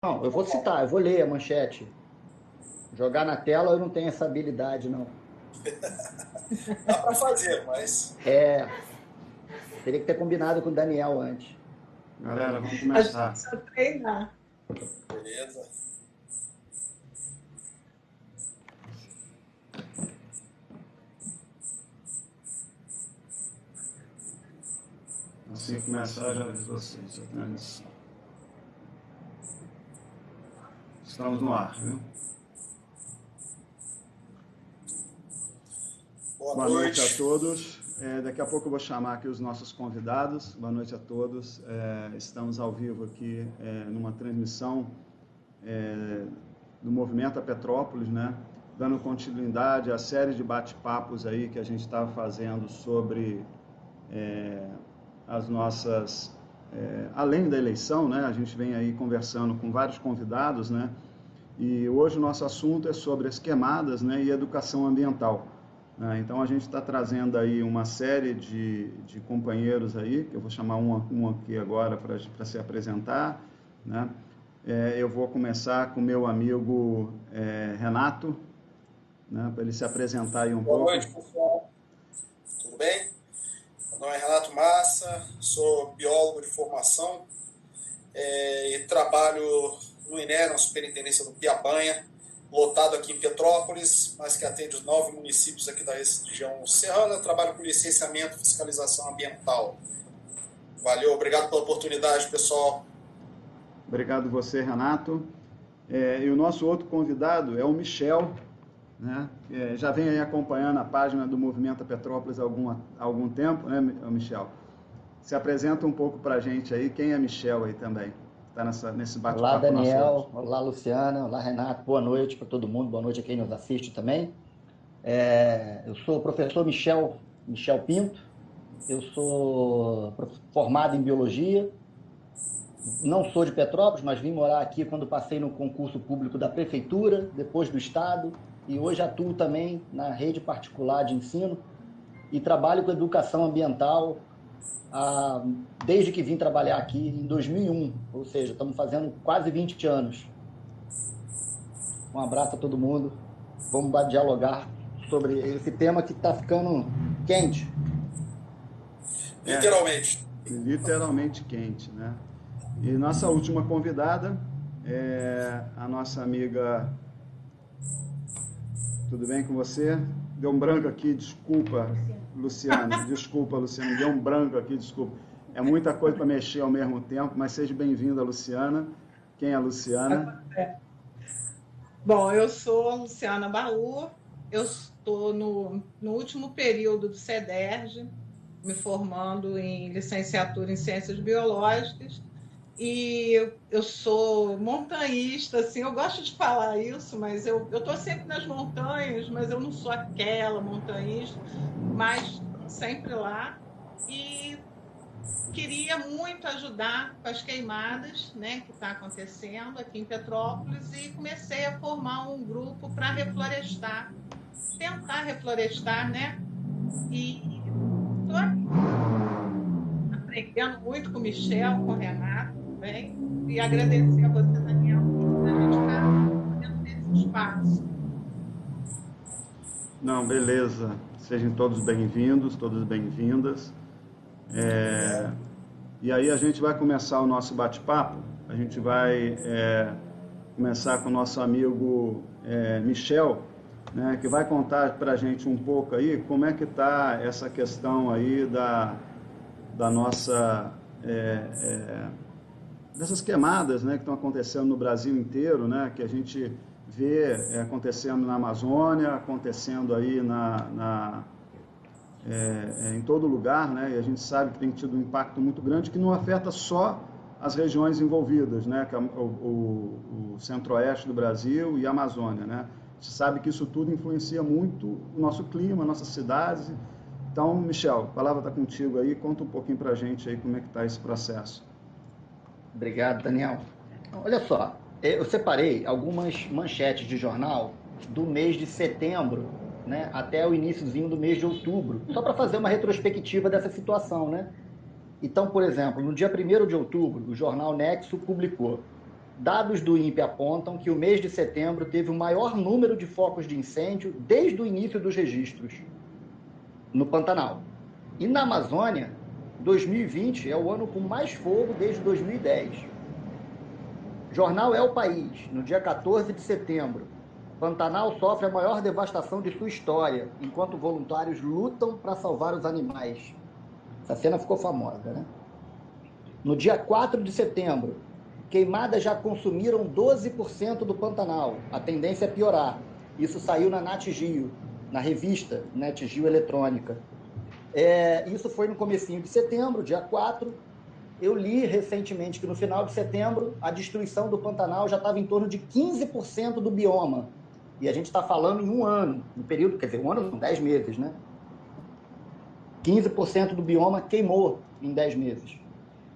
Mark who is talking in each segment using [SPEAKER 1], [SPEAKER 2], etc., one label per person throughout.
[SPEAKER 1] Não, eu vou citar, eu vou ler a manchete. Jogar na tela eu não tenho essa habilidade, não.
[SPEAKER 2] Dá para fazer, mas
[SPEAKER 1] É, teria que ter combinado com o Daniel antes.
[SPEAKER 3] Galera, vamos
[SPEAKER 4] A gente
[SPEAKER 3] começar.
[SPEAKER 4] precisa treinar.
[SPEAKER 2] beleza.
[SPEAKER 3] Assim que começar, já aviso vocês. A transmissão. Estamos no ar, viu? Boa noite a todos. Daqui a pouco eu vou chamar aqui os nossos convidados. Boa noite a todos. Estamos ao vivo aqui numa transmissão do Movimento a Petrópolis, né? Dando continuidade à série de bate-papos aí que a gente estava fazendo sobre as nossas... além da eleição, né? A gente vem aí conversando com vários convidados, né? E hoje o nosso assunto é sobre as queimadas, né? E educação ambiental. Então a gente está trazendo aí uma série de companheiros aí, que eu vou chamar um aqui agora para se apresentar, né? Eu vou começar com o meu amigo Renato, né, para ele se apresentar aí um pouco.
[SPEAKER 2] Boa noite, pessoal. Tudo bem? Meu nome é Renato Massa, sou biólogo de formação e trabalho no INEA, na Superintendência do Piabanha, lotado aqui em Petrópolis, mas que atende os 9 municípios aqui da região serrana. Eu trabalho com licenciamento e fiscalização ambiental. Valeu, obrigado pela oportunidade, pessoal.
[SPEAKER 3] Obrigado você, Renato. E o nosso outro convidado é o Michel, né? Já vem aí acompanhando a página do Movimento a Petrópolis há algum tempo, né, Michel? Se apresenta um pouco para a gente aí, quem é Michel aí também? Está nesse
[SPEAKER 1] Olá,
[SPEAKER 3] bate-papo nosso
[SPEAKER 1] Daniel.
[SPEAKER 3] hoje.
[SPEAKER 1] Olá, Luciana. Olá, Renato. Boa noite para todo mundo. Boa noite a quem nos assiste também. Eu sou o professor Michel Pinto. Eu sou formado em biologia. Não sou de Petrópolis, mas vim morar aqui quando passei no concurso público da prefeitura, depois do estado, e hoje atuo também na rede particular de ensino e trabalho com educação ambiental desde que vim trabalhar aqui em 2001, ou seja, estamos fazendo quase 20 anos. Um abraço a todo mundo. Vamos dialogar sobre esse tema que está ficando quente.
[SPEAKER 2] Literalmente.
[SPEAKER 3] Literalmente quente, né? E nossa última convidada é a nossa amiga... Tudo bem com você? Deu um branco aqui, desculpa, Luciana. Desculpa, Luciana, deu um branco aqui, desculpa. É muita coisa para mexer ao mesmo tempo, mas seja bem-vinda, Luciana. Quem é a Luciana?
[SPEAKER 4] Bom, eu sou a Luciana Baú, eu estou no último período do CEDERJ, me formando em licenciatura em Ciências Biológicas, e eu sou montanhista, assim, eu gosto de falar isso, mas eu estou sempre nas montanhas, mas eu não sou aquela montanhista, mas sempre lá, e queria muito ajudar com as queimadas, né, que está acontecendo aqui em Petrópolis, e comecei a formar um grupo para reflorestar, tentar reflorestar, né, e estou aprendendo muito com o Michel, com o Renato também, e agradecer a você, Daniel, por a gente estar dentro desse espaço.
[SPEAKER 3] Não, beleza. Sejam todos bem-vindos, todas bem-vindas. E aí a gente vai começar o nosso bate-papo. A gente vai começar com o nosso amigo Michel, né, que vai contar para a gente um pouco aí como é que está essa questão aí da nossa... dessas queimadas, né, que estão acontecendo no Brasil inteiro, né, que a gente vê acontecendo na Amazônia, acontecendo aí em todo lugar, né, e a gente sabe que tem tido um impacto muito grande que não afeta só as regiões envolvidas, né, que é o centro-oeste do Brasil e a Amazônia, né. A gente sabe que isso tudo influencia muito o nosso clima, nossas cidades. Então, Michel, a palavra está contigo aí, conta um pouquinho para a gente aí como é que está esse processo.
[SPEAKER 1] Obrigado, Daniel. Olha só, eu separei algumas manchetes de jornal do mês de setembro, né, até o iniciozinho do mês de outubro, só para fazer uma retrospectiva dessa situação, né? Então, por exemplo, no dia 1º de outubro, o jornal Nexo publicou: dados do INPE apontam que o mês de setembro teve o maior número de focos de incêndio desde o início dos registros no Pantanal. E na Amazônia, 2020 é o ano com mais fogo desde 2010. Jornal É o País, no dia 14 de setembro. Pantanal sofre a maior devastação de sua história, enquanto voluntários lutam para salvar os animais. Essa cena ficou famosa, né? No dia 4 de setembro, queimadas já consumiram 12% do Pantanal. A tendência é piorar. Isso saiu na NatGeo, na revista NatGeo Eletrônica. Isso foi no comecinho de setembro, dia 4. Eu li recentemente que no final de setembro a destruição do Pantanal já estava em torno de 15% do bioma. E a gente está falando em um ano, no período, quer dizer, um ano são 10 meses, né? 15% do bioma queimou em 10 meses.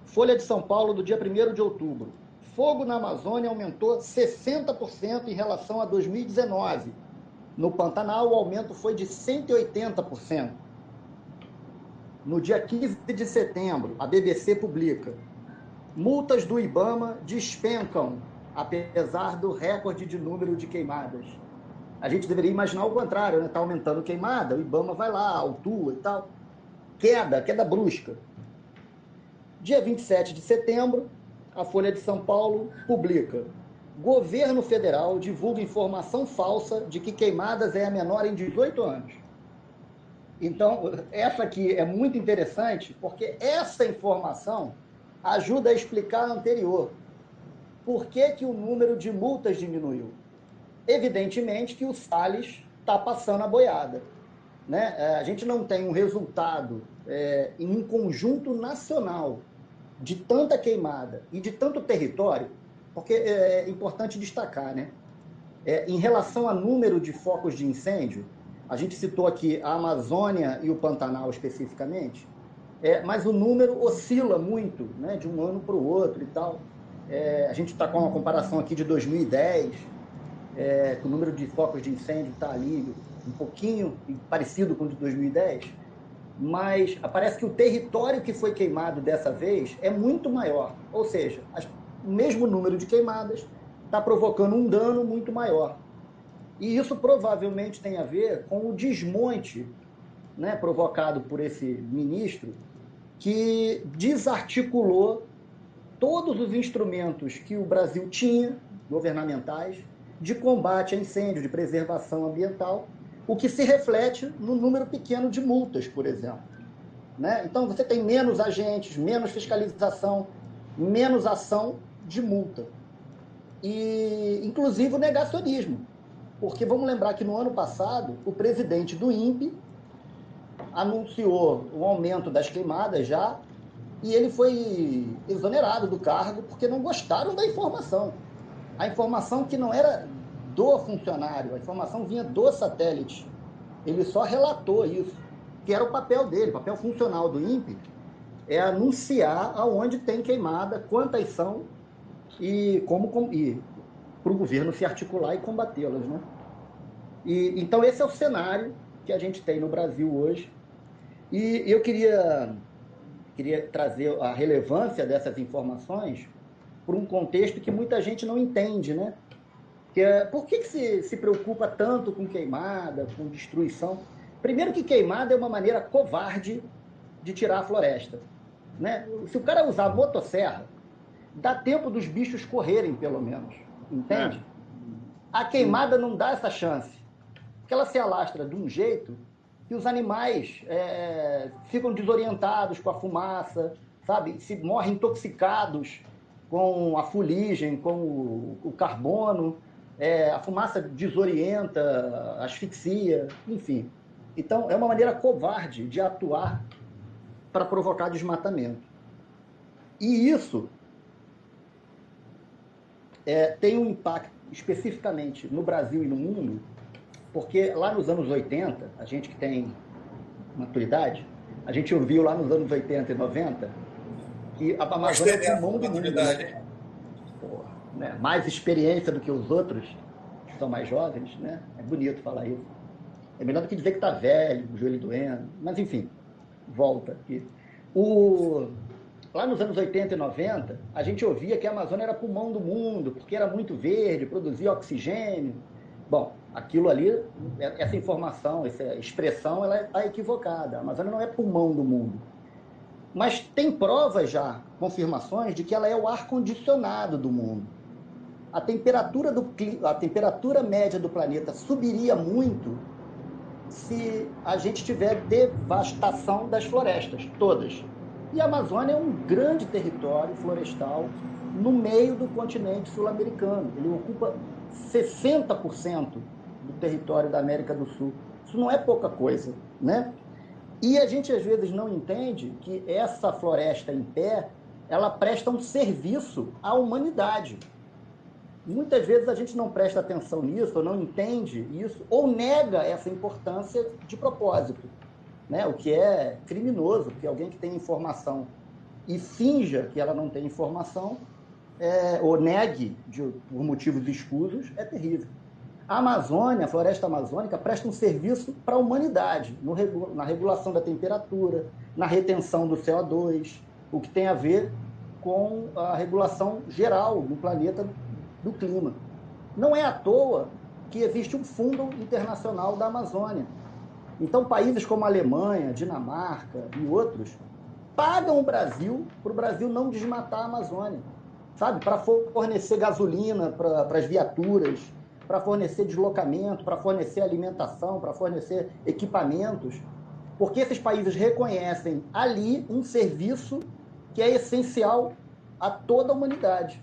[SPEAKER 1] Folha de São Paulo, do dia 1º de outubro. Fogo na Amazônia aumentou 60% em relação a 2019. No Pantanal, o aumento foi de 180%. No dia 15 de setembro, a BBC publica: multas do IBAMA despencam, apesar do recorde de número de queimadas. A gente deveria imaginar o contrário, né? Está aumentando queimada, o IBAMA vai lá, autua e tal. Queda brusca. Dia 27 de setembro, a Folha de São Paulo publica: governo federal divulga informação falsa de que queimadas é a menor em 18 anos. Então, essa aqui é muito interessante, porque essa informação ajuda a explicar a anterior. Por que o número de multas diminuiu? Evidentemente que o Salles está passando a boiada, né? A gente não tem um resultado em um conjunto nacional de tanta queimada e de tanto território, porque é importante destacar, né? Em relação a número de focos de incêndio, a gente citou aqui a Amazônia e o Pantanal especificamente, mas o número oscila muito, né, de um ano para o outro e tal. A gente está com uma comparação aqui de 2010, que o número de focos de incêndio está ali um pouquinho parecido com o de 2010, mas parece que o território que foi queimado dessa vez é muito maior, ou seja, o mesmo número de queimadas está provocando um dano muito maior. E isso provavelmente tem a ver com o desmonte, né, provocado por esse ministro, que desarticulou todos os instrumentos que o Brasil tinha, governamentais, de combate a incêndio, de preservação ambiental, o que se reflete no número pequeno de multas, por exemplo, né? Então, você tem menos agentes, menos fiscalização, menos ação de multa. E, inclusive, o negacionismo. Porque vamos lembrar que no ano passado, o presidente do INPE anunciou o aumento das queimadas já, e ele foi exonerado do cargo porque não gostaram da informação. A informação que não era do funcionário, a informação vinha do satélite. Ele só relatou isso, que era o papel dele, o papel funcional do INPE, é anunciar aonde tem queimada, quantas são e como para o governo se articular e combatê-las, né? Então esse é o cenário que a gente tem no Brasil hoje. E eu queria trazer a relevância dessas informações por um contexto que muita gente não entende, né? Por que se preocupa tanto com queimada, com destruição? Primeiro que queimada é uma maneira covarde de tirar a floresta, né? Se o cara usar motosserra, dá tempo dos bichos correrem, pelo menos, entende? A queimada não dá essa chance, porque ela se alastra de um jeito que os animais ficam desorientados com a fumaça, sabe? Se morrem intoxicados com a fuligem, com o carbono, a fumaça desorienta, asfixia, enfim. Então, é uma maneira covarde de atuar para provocar desmatamento. E isso tem um impacto especificamente no Brasil e no mundo, porque lá nos anos 80, a gente que tem maturidade, a gente ouviu lá nos anos 80 e 90 que a Amazônia é o pulmão do mundo, né? Mais experiência do que os outros, que são mais jovens, né? É bonito falar isso. É melhor do que dizer que está velho, o joelho doendo, mas enfim, volta aqui. lá nos anos 80 e 90, a gente ouvia que a Amazônia era pulmão do mundo, porque era muito verde, produzia oxigênio. Bom, aquilo ali, essa informação, essa expressão, ela está equivocada. A Amazônia não é pulmão do mundo. Mas tem provas já, confirmações, de que ela é o ar-condicionado do mundo. A temperatura média do planeta subiria muito se a gente tiver devastação das florestas, todas. E a Amazônia é um grande território florestal no meio do continente sul-americano. Ele ocupa 60% do território da América do Sul. Isso não é pouca coisa, né? E a gente, às vezes, não entende que essa floresta em pé, ela presta um serviço à humanidade. Muitas vezes a gente não presta atenção nisso, ou não entende isso, ou nega essa importância de propósito, né? O que é criminoso, porque alguém que tem informação e finja que ela não tem informação, ou negue por motivos escusos, é terrível. A Amazônia, a floresta amazônica, presta um serviço para a humanidade, na regulação da temperatura, na retenção do CO2, o que tem a ver com a regulação geral do planeta do clima. Não é à toa que existe um Fundo Internacional da Amazônia. Então, países como a Alemanha, Dinamarca e outros pagam o Brasil para o Brasil não desmatar a Amazônia, sabe? Para fornecer gasolina para as viaturas, para fornecer deslocamento, para fornecer alimentação, para fornecer equipamentos, porque esses países reconhecem ali um serviço que é essencial a toda a humanidade.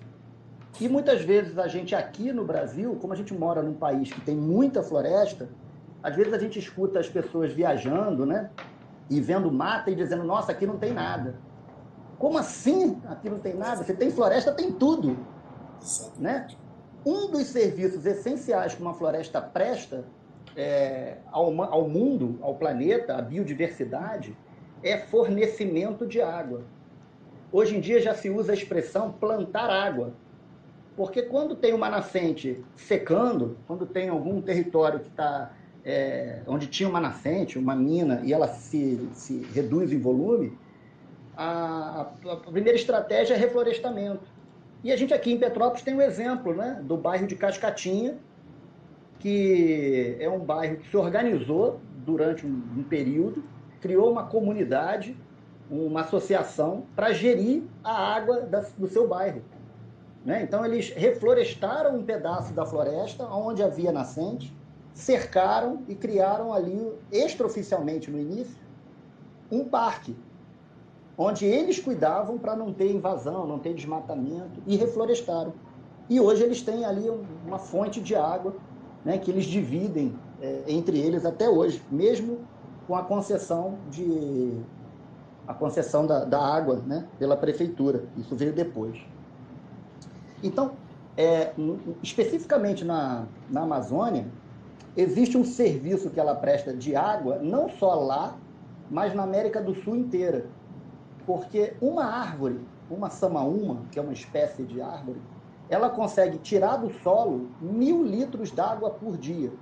[SPEAKER 1] E muitas vezes a gente aqui no Brasil, como a gente mora num país que tem muita floresta, às vezes a gente escuta as pessoas viajando, né? E vendo mata e dizendo, nossa, aqui não tem nada. Como assim aqui não tem nada? Se tem floresta, tem tudo, né? Um dos serviços essenciais que uma floresta presta ao mundo, ao planeta, à biodiversidade, é fornecimento de água. Hoje em dia já se usa a expressão plantar água, porque quando tem uma nascente secando, quando tem algum território que está onde tinha uma nascente, uma mina, e ela se reduz em volume, a primeira estratégia é reflorestamento. E a gente aqui em Petrópolis tem um exemplo, né, do bairro de Cascatinha, que é um bairro que se organizou durante um período, criou uma comunidade, uma associação para gerir a água do seu bairro, né? Então eles reflorestaram um pedaço da floresta onde havia nascente, cercaram e criaram ali, extraoficialmente no início, um parque, onde eles cuidavam para não ter invasão, não ter desmatamento, e reflorestaram. E hoje eles têm ali uma fonte de água, né, que eles dividem entre eles até hoje, mesmo com a concessão da água, né, pela prefeitura. Isso veio depois. Então, especificamente na Amazônia, existe um serviço que ela presta de água, não só lá, mas na América do Sul inteira. Porque uma árvore, uma samaúma, que é uma espécie de árvore, ela consegue tirar do solo 1.000 litros d'água por dia.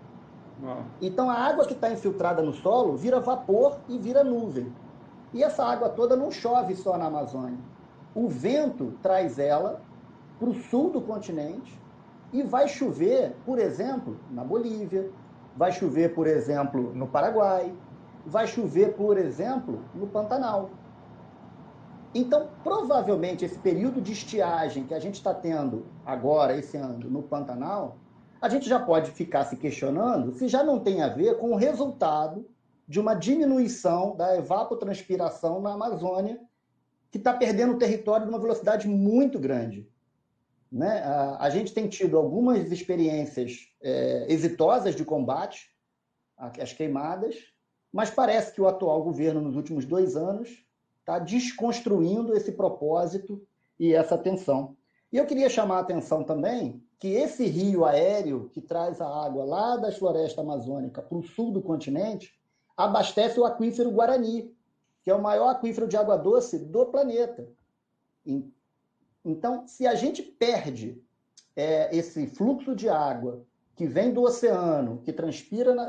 [SPEAKER 1] Uau. Então, a água que está infiltrada no solo vira vapor e vira nuvem. E essa água toda não chove só na Amazônia. O vento traz ela para o sul do continente e vai chover, por exemplo, na Bolívia, vai chover, por exemplo, no Paraguai, vai chover, por exemplo, no Pantanal. Então, provavelmente, esse período de estiagem que a gente está tendo agora, esse ano, no Pantanal, a gente já pode ficar se questionando se já não tem a ver com o resultado de uma diminuição da evapotranspiração na Amazônia, que está perdendo o território de uma velocidade muito grande, né? A gente tem tido algumas experiências exitosas de combate às queimadas, mas parece que o atual governo, nos últimos 2 anos, está desconstruindo esse propósito e essa atenção. E eu queria chamar a atenção também que esse rio aéreo que traz a água lá das florestas amazônicas para o sul do continente abastece o aquífero Guarani, que é o maior aquífero de água doce do planeta. Então, se a gente perde esse fluxo de água que vem do oceano, que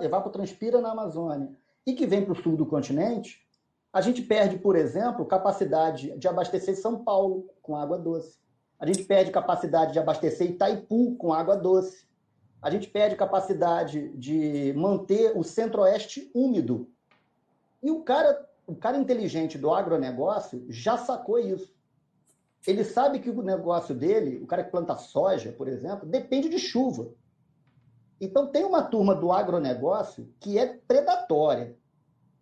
[SPEAKER 1] evapotranspira na Amazônia e que vem para o sul do continente, A gente perde, por exemplo, capacidade de abastecer São Paulo com água doce. A gente perde capacidade de abastecer Itaipu com água doce. A gente perde capacidade de manter o centro-oeste úmido. E o cara inteligente do agronegócio já sacou isso. Ele sabe que o negócio dele, o cara que planta soja, por exemplo, depende de chuva. Então tem uma turma do agronegócio que é predatória,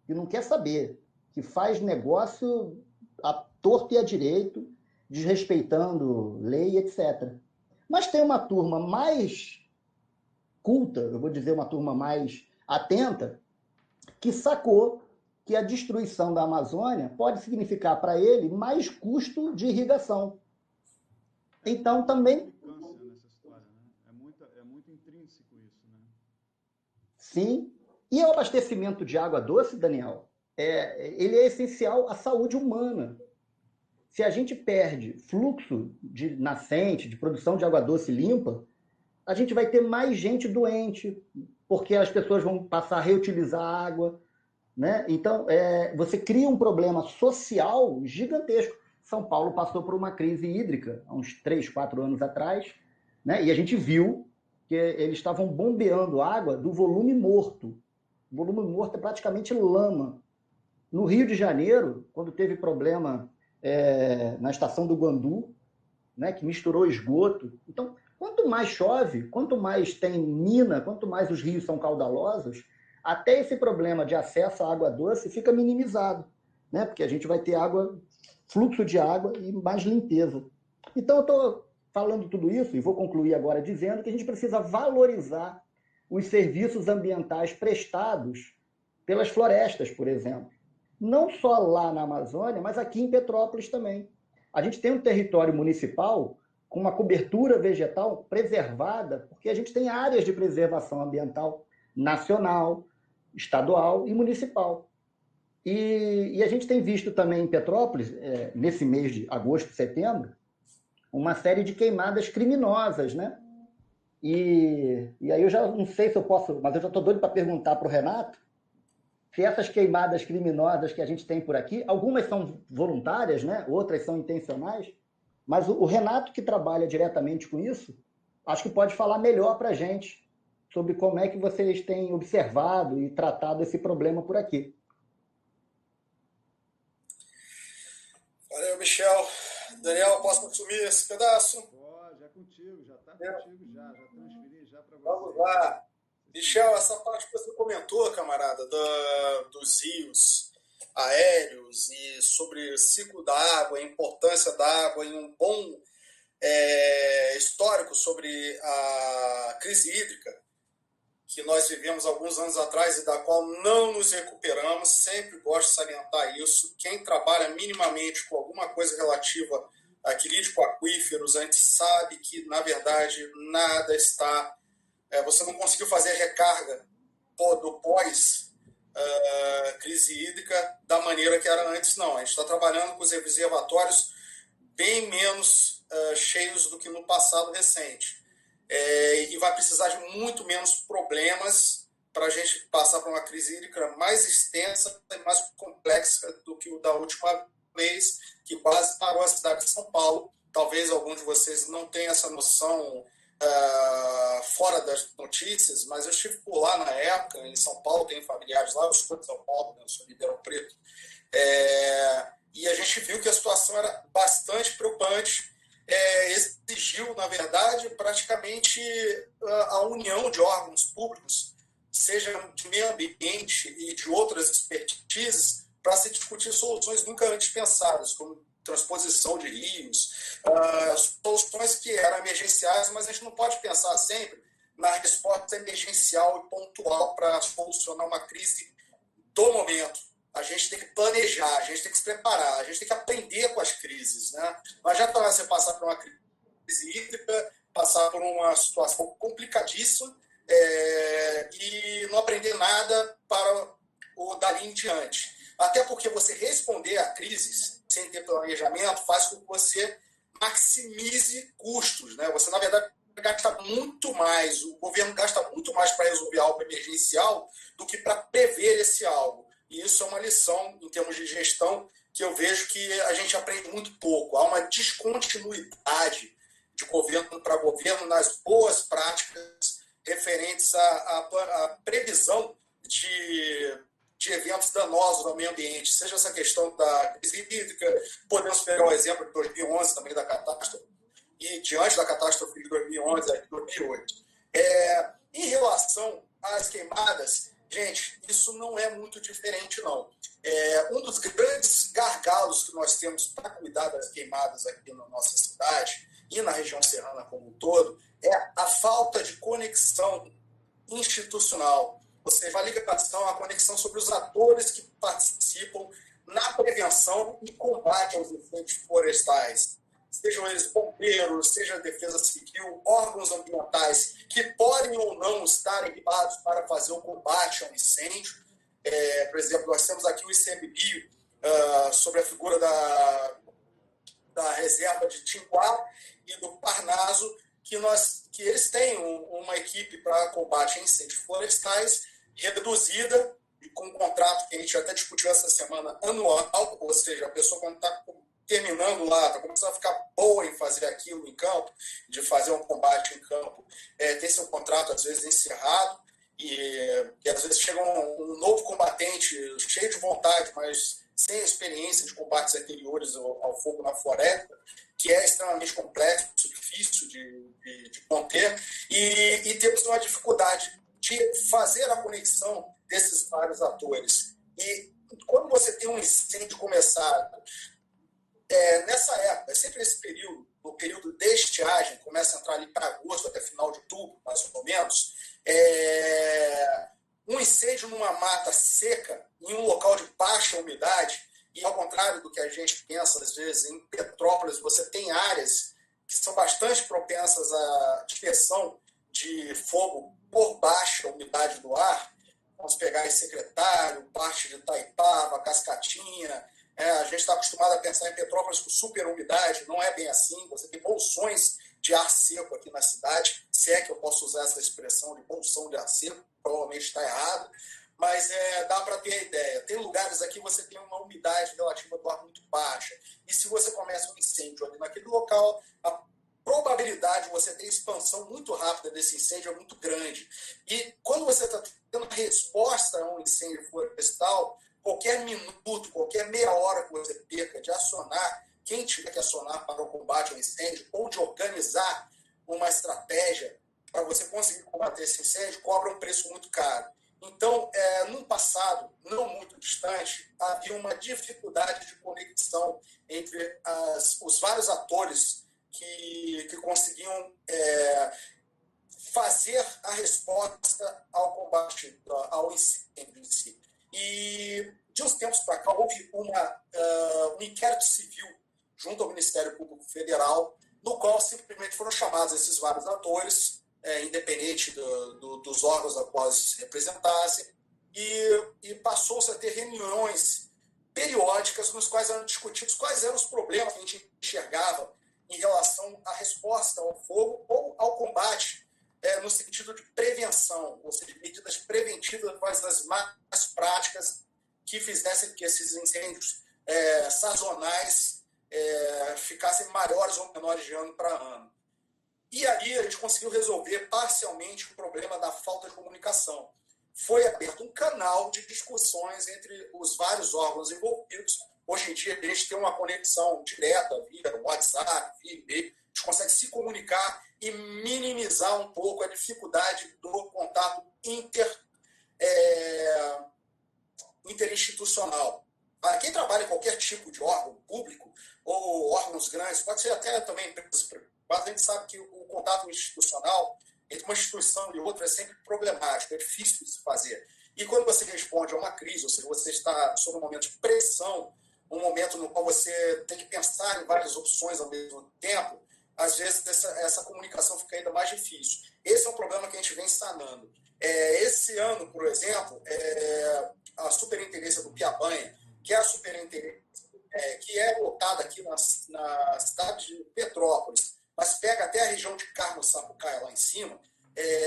[SPEAKER 1] que não quer saber, que faz negócio à torto e à direito, desrespeitando lei, etc. Mas tem uma turma mais culta, eu vou dizer uma turma mais atenta, que sacou que a destruição da Amazônia pode significar para ele mais custo de irrigação. Então também...
[SPEAKER 3] Nessa história, né? É muito intrínseco isso, né?
[SPEAKER 1] Sim. E o abastecimento de água doce, Daniel, ele é essencial à saúde humana. Se a gente perde fluxo de nascente, de produção de água doce limpa, a gente vai ter mais gente doente, porque as pessoas vão passar a reutilizar a água, né? Então, você cria um problema social gigantesco. São Paulo passou por uma crise hídrica há uns 3, 4 anos atrás, né? E a gente viu que eles estavam bombeando água do volume morto. O volume morto é praticamente lama. No Rio de Janeiro, quando teve problema na estação do Guandu, né, que misturou esgoto. Então, quanto mais chove, quanto mais tem mina, quanto mais os rios são caudalosos, até esse problema de acesso à água doce fica minimizado, né? Porque a gente vai ter água, fluxo de água e mais limpeza. Então, eu estou falando tudo isso, e vou concluir agora dizendo que a gente precisa valorizar os serviços ambientais prestados pelas florestas, por exemplo. Não só lá na Amazônia, mas aqui em Petrópolis também. A gente tem um território municipal com uma cobertura vegetal preservada, porque a gente tem áreas de preservação ambiental nacional, estadual e municipal. E a gente tem visto também em Petrópolis, nesse mês de agosto, setembro, uma série de queimadas criminosas, né? E aí eu já não sei se eu posso, mas eu já estou doido para perguntar para o Renato se essas queimadas criminosas que a gente tem por aqui, algumas são voluntárias, né? Outras são intencionais, mas o Renato, que trabalha diretamente com isso, acho que pode falar melhor para a gente sobre como é que vocês têm observado e tratado esse problema por aqui.
[SPEAKER 2] Valeu, Michel. Daniel, posso assumir esse pedaço?
[SPEAKER 3] Pode, é contigo, já está contigo, já transferi já para você.
[SPEAKER 2] Vamos lá. Michel, essa parte que você comentou, camarada, dos rios aéreos e sobre o ciclo da água, a importância da água e um bom histórico sobre a crise hídrica que nós vivemos alguns anos atrás e da qual não nos recuperamos, sempre gosto de salientar isso. Quem trabalha minimamente com alguma coisa relativa a crítico-aquíferos, a gente sabe que, na verdade, nada está... você não conseguiu fazer recarga do pós-crise hídrica da maneira que era antes, não. A gente está trabalhando com os reservatórios bem menos cheios do que no passado recente. E vai precisar de muito menos problemas para a gente passar por uma crise hídrica mais extensa e mais complexa do que o da última vez, que quase parou a cidade de São Paulo. Talvez algum de vocês não tenha essa noção fora das notícias, mas eu estive por lá na época, em São Paulo, tenho familiares lá, eu sou de São Paulo, eu sou de Ribeirão Preto, e a gente viu que a situação era bastante preocupante. Exigiu, na verdade, praticamente a união de órgãos públicos, seja de meio ambiente e de outras expertises, para se discutir soluções nunca antes pensadas, como transposição de rios, soluções que eram emergenciais, mas a gente não pode pensar sempre na resposta emergencial e pontual para solucionar uma crise do momento. A gente tem que planejar, a gente tem que se preparar, a gente tem que aprender com as crises, né? Não adianta você passar por uma crise hídrica, passar por uma situação complicadíssima e não aprender nada para o dali em diante. Até porque você responder a crises sem ter planejamento faz com que você maximize custos, né? Você, na verdade, gasta muito mais, o governo gasta muito mais para resolver algo emergencial do que para prever esse algo. e isso é uma lição em termos de gestão que eu vejo que a gente aprende muito pouco. Há uma descontinuidade de governo para governo nas boas práticas referentes à previsão de eventos danosos ao meio ambiente, seja essa questão da crise hídrica, podemos pegar o exemplo de 2011 também da catástrofe, e diante da catástrofe de 2011 e 2008. Em relação às queimadas, gente, isso não é muito diferente, não. Um dos grandes gargalos que nós temos para cuidar das queimadas aqui na nossa cidade e na região serrana como um todo é a falta de conexão institucional, ou seja, a ligação, a conexão sobre os atores que participam na prevenção e combate aos incêndios florestais. Sejam eles bombeiros, seja a defesa civil, órgãos ambientais que podem ou não estar equipados para fazer o combate ao incêndio. Por exemplo, nós temos aqui o ICMBio, sobre a figura da reserva de Tinguá e do Parnaso, que eles têm uma equipe para combate a incêndios florestais reduzida, e com um contrato que a gente até discutiu essa semana, anual, ou seja, a pessoa quando está terminando lá, está começando a ficar boa em fazer aquilo em campo, de fazer um combate em campo, tem seu contrato às vezes encerrado, e às vezes chega um novo combatente cheio de vontade, mas sem experiência de combates anteriores ao fogo na floresta, que é extremamente complexo, difícil de conter, e temos uma dificuldade de fazer a conexão desses vários atores. E quando você tem um incêndio começado, nessa época, sempre esse período, no período de estiagem, começa a entrar ali para agosto, até final de outubro, mais ou menos, um incêndio numa mata seca, em um local de baixa umidade, e ao contrário do que a gente pensa, às vezes, em Petrópolis, você tem áreas que são bastante propensas à dispersão de fogo por baixa umidade do ar. Vamos pegar em Secretário, parte de Itaipava, Cascatinha. A gente está acostumado a pensar em Petrópolis com superumidade, não é bem assim. Você tem bolsões de ar seco aqui na cidade, se é que eu posso usar essa expressão de bolsão de ar seco, provavelmente está errado, mas dá para ter a ideia. Tem lugares aqui que você tem uma umidade relativa do ar muito baixa, e se você começa um incêndio ali naquele local, a probabilidade de você ter expansão muito rápida desse incêndio é muito grande. E quando você está tendo resposta a um incêndio florestal, qualquer minuto, qualquer meia hora que você perca de acionar, quem tiver que acionar para o combate ao incêndio, ou de organizar uma estratégia para você conseguir combater esse incêndio, cobra um preço muito caro. Então, num passado não muito distante, havia uma dificuldade de conexão entre os vários atores que conseguiam fazer a resposta ao combate, ao incêndio em si. E, de uns tempos para cá, houve um inquérito civil junto ao Ministério Público Federal, no qual simplesmente foram chamados esses vários atores, independente dos órgãos a quais se representassem, e passou-se a ter reuniões periódicas nos quais eram discutidos quais eram os problemas que a gente enxergava em relação à resposta ao fogo ou ao combate, no sentido de prevenção, ou seja, medidas preventivas quais as mais práticas que fizessem que esses incêndios sazonais ficassem maiores ou menores de ano para ano. E aí a gente conseguiu resolver parcialmente o problema da falta de comunicação. Foi aberto um canal de discussões entre os vários órgãos envolvidos. Hoje em dia a gente tem uma conexão direta via WhatsApp, via e-mail, a gente consegue se comunicar e minimizar um pouco a dificuldade do contato interinstitucional. Quem trabalha em qualquer tipo de órgão público ou órgãos grandes, pode ser até também empresas privadas, a gente sabe que o contato institucional entre uma instituição e outra é sempre problemático, é difícil de se fazer. E quando você responde a uma crise, ou seja, você está sob um momento de pressão, um momento no qual você tem que pensar em várias opções ao mesmo tempo, às vezes essa comunicação fica ainda mais difícil. Esse é um problema que a gente vem sanando. Esse ano, por exemplo, a Superintendência do Piabanha, que é a superintendência que é lotada aqui na cidade de Petrópolis, mas pega até a região de Carmo-Sapucaia lá em cima,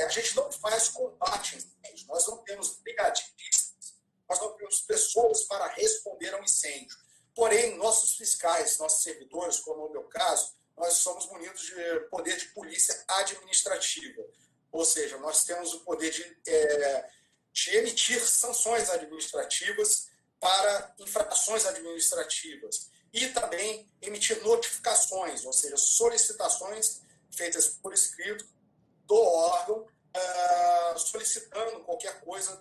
[SPEAKER 2] a gente não faz combate a incêndios, nós não temos brigadistas, nós não temos pessoas para responder ao incêndio. Porém, nossos fiscais, nossos servidores, como no meu caso, nós somos munidos de poder de polícia administrativa. Ou seja, nós temos o poder de emitir sanções administrativas para infrações administrativas e também emitir notificações, ou seja, solicitações feitas por escrito do órgão solicitando qualquer coisa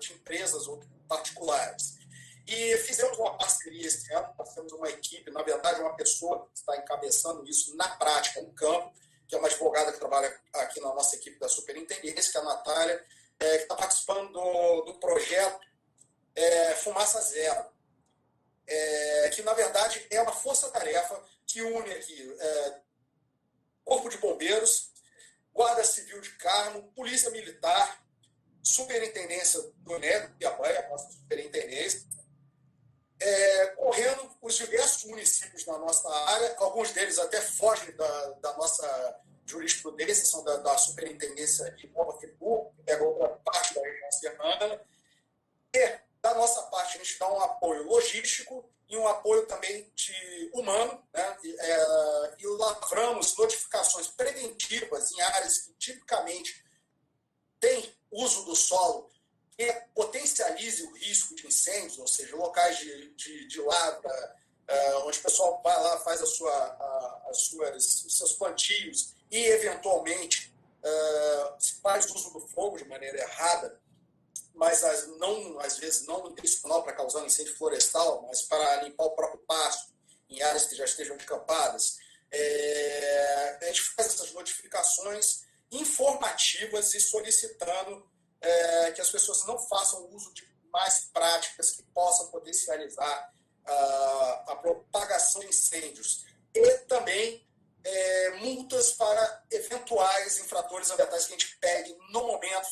[SPEAKER 2] de empresas ou particulares. E fizemos uma parceria esse ano, nós temos uma equipe, na verdade, uma pessoa que está encabeçando isso na prática, no campo, que é uma advogada que trabalha aqui na nossa equipe da superintendência, que é a Natália, que está participando do projeto Fumaça Zero, que, na verdade, é uma força-tarefa que une aqui Corpo de Bombeiros, Guarda Civil de Carmo, Polícia Militar, Superintendência do INE, Piabanha, a nossa superintendência, correndo os diversos municípios na nossa área, alguns deles até fogem da nossa jurisprudência, são da Superintendência de Nova Friburgo, que pega outra parte da região serrana, e da nossa parte a gente dá um apoio logístico e um apoio também humano, né? E lavramos notificações preventivas em áreas que tipicamente têm uso do solo que potencialize o risco de incêndios, ou seja, locais de lavra, onde o pessoal vai lá, faz os seus plantios e, eventualmente, faz uso do fogo de maneira errada, mas às vezes não intencional para causar um incêndio florestal, mas para limpar o próprio pasto em áreas que já estejam encampadas. A gente faz essas notificações informativas e solicitando que as pessoas não façam uso de mais práticas que possam potencializar a propagação de incêndios. E também multas para eventuais infratores ambientais que a gente pegue no momento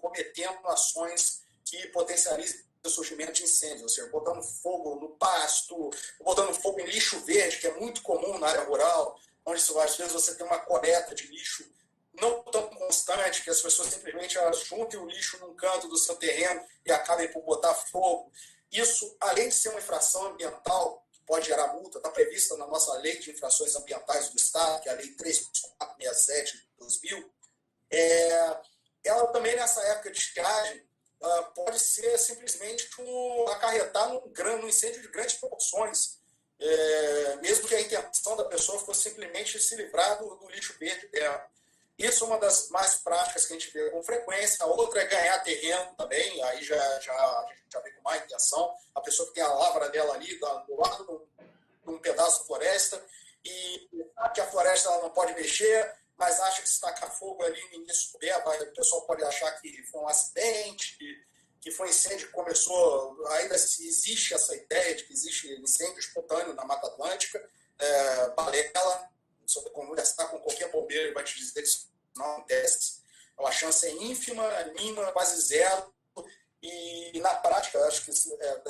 [SPEAKER 2] cometendo ações que potencializem o surgimento de incêndios, ou seja, botando fogo no pasto, botando fogo em lixo verde, que é muito comum na área rural, onde às vezes você tem uma coleta de lixo não tão constante, que as pessoas simplesmente juntem o lixo num canto do seu terreno e acabem por botar fogo. Isso, além de ser uma infração ambiental, que pode gerar multa, está prevista na nossa Lei de Infrações Ambientais do Estado, que é a Lei 3467 de 2000, ela também, nessa época de estiagem, pode ser simplesmente acarretar num incêndio de grandes proporções, mesmo que a intenção da pessoa fosse simplesmente se livrar do lixo verde dela. Isso é uma das mais práticas que a gente vê com frequência. A outra é ganhar terreno também, aí a gente já vê com má intenção. A pessoa que tem a lavra dela ali do lado de um pedaço de floresta e sabe que a floresta ela não pode mexer, mas acha que se tacar fogo ali ninguém souber, o pessoal pode achar que foi um acidente, que foi incêndio que começou. Ainda existe essa ideia de que existe incêndio espontâneo na Mata Atlântica, balela. Se você conversar com qualquer bombeiro, ele vai te dizer que isso não acontece. A chance é ínfima, mínima, quase zero. E na prática, acho que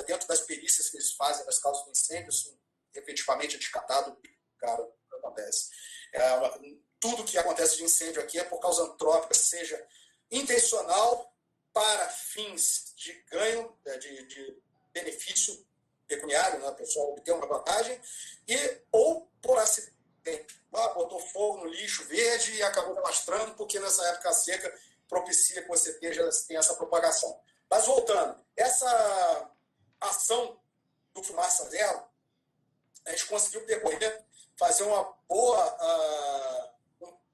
[SPEAKER 2] dentro das perícias que eles fazem das causas do incêndio, isso efetivamente é descartado, cara, não acontece. Tudo que acontece de incêndio aqui é por causa antrópica, seja intencional para fins de ganho, de benefício pecuniário, né? A pessoa obter uma vantagem, ou por acidente. Botou fogo no lixo verde e acabou alastrando, porque nessa época seca propicia que você tenha essa propagação. Mas voltando, essa ação do Fumaça Zero, a gente conseguiu percorrer, fazer um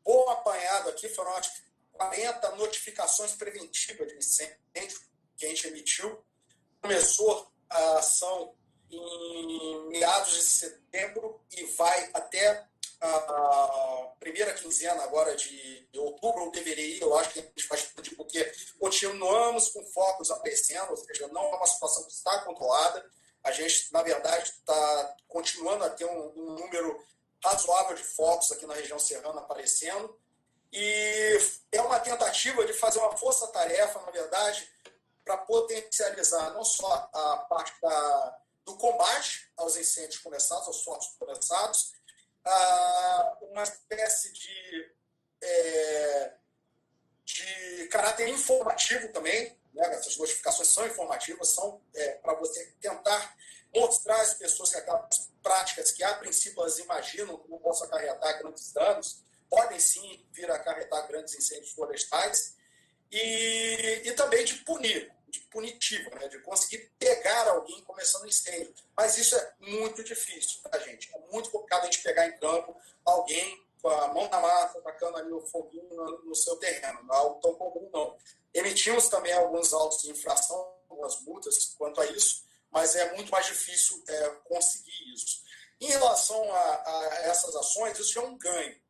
[SPEAKER 2] bom apanhado aqui, foram 40 notificações preventivas de incêndio que a gente emitiu. Começou a ação em meados de setembro e vai até a primeira quinzena agora de outubro, ou deveria ir, eu acho que a gente vai explodir, porque continuamos com focos aparecendo, ou seja, não é uma situação que está controlada. A gente, na verdade, está continuando a ter um número razoável de focos aqui na região serrana aparecendo, e é uma tentativa de fazer uma força-tarefa, na verdade, para potencializar não só a parte do combate aos incêndios começados, aos focos começados, uma espécie de caráter informativo também, né? Essas notificações são informativas, são para você tentar mostrar às pessoas que aquelas práticas que, a princípio, elas imaginam que não possam acarretar grandes danos, podem sim vir a acarretar grandes incêndios florestais, e também de punir, de punitivo, né? De conseguir pegar alguém começando incêndio. Mas isso é muito difícil, tá, gente? É muito complicado a gente pegar em campo alguém com a mão na massa, tacando ali o foguinho no seu terreno. Não é algo tão comum, não. Emitimos também alguns autos de infração, algumas multas quanto a isso, mas é muito mais difícil conseguir isso. Em relação a essas ações, isso já é um ganho.